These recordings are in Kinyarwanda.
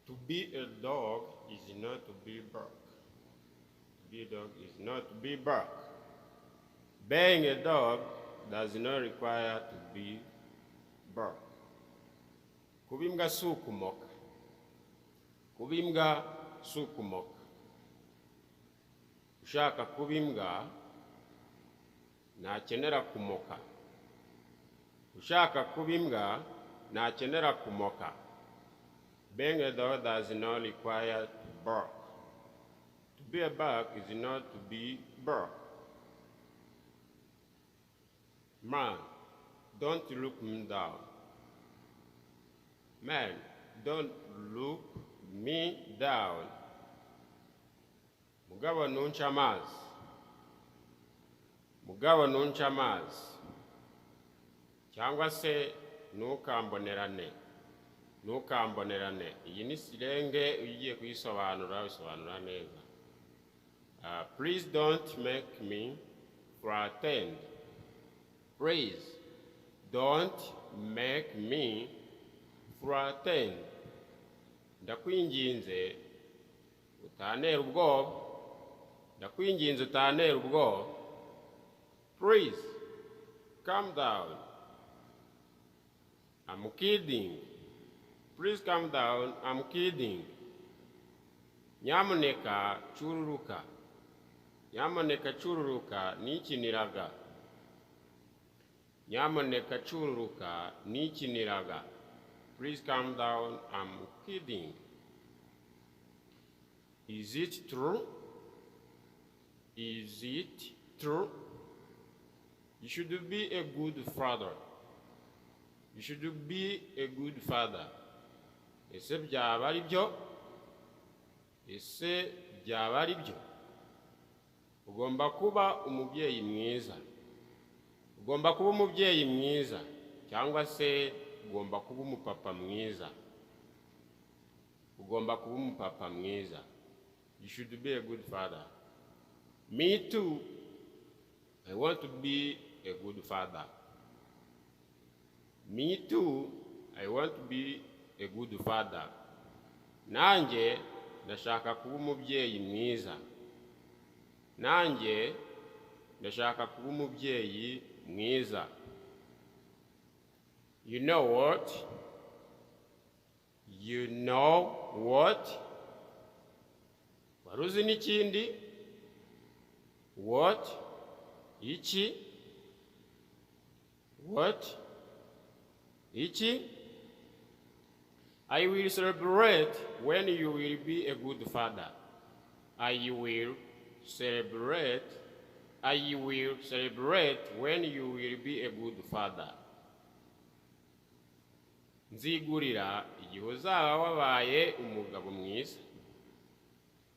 To be a dog is not to be bark. To be a dog is not to be bark. Being a dog does not require to be bark. Kuba imbwa si ukumoka. Kuba imbwa si ukumoka. Ushaka kuba imbwa ntakenera kumoka. Ushaka kuba imbwa ntakenera kumoka. Being a dog does not require to bark. To be a bark is not to be bark. Man, don't look me down. Man, don't look me down. Mugabo nunca amazi. Mugabo nunca amazi. Cyangwa se ntukambonerane. Ntukambonerane. Iyi ni silenge ugiye kuyisobanura bisobanura neza. Please don't make me frightened. Please don't make me frightened. Ndakwinginze utanera ubwoba. Ndakwinginze utanera ubwoba. Please calm down. I'm kidding. Please calm down. I'm kidding. Nyamuneka chururuka. Nyamuneka chururuka nikiniraga. Nyamuneka chururuka nikiniraga. Please calm down. I'm kidding. Is it true? Is it true? You should be a good father. You should be a good father. Ese byaba ari byo? Ese byaba ari byo? Ugomba kuba umubyeyi mwiza. Ugomba kuba umubyeyi mwiza. Cyangwa se ugomba kuba umupapa mwiza. Ugomba kuba umupapa mwiza. You should be a good father. Me too. I want to be a good father. Me too. I want to be a good father. Nanjye ndashaka kuba umubyeyi mwiza. Nanjye ndashaka kuba umubyeyi mwiza. You know what? You know what? Waruzi n'ikindi? What? Iki? What? Iki? I will celebrate when you will be a good father. I will celebrate when you will be a good father. Nzigurira igihe uzaba wabaye umugabo mwiza.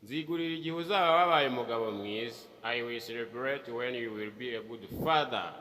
Nzigurira igihe uzaba wabaye umugabo mwiza. I will celebrate when you will be a good father.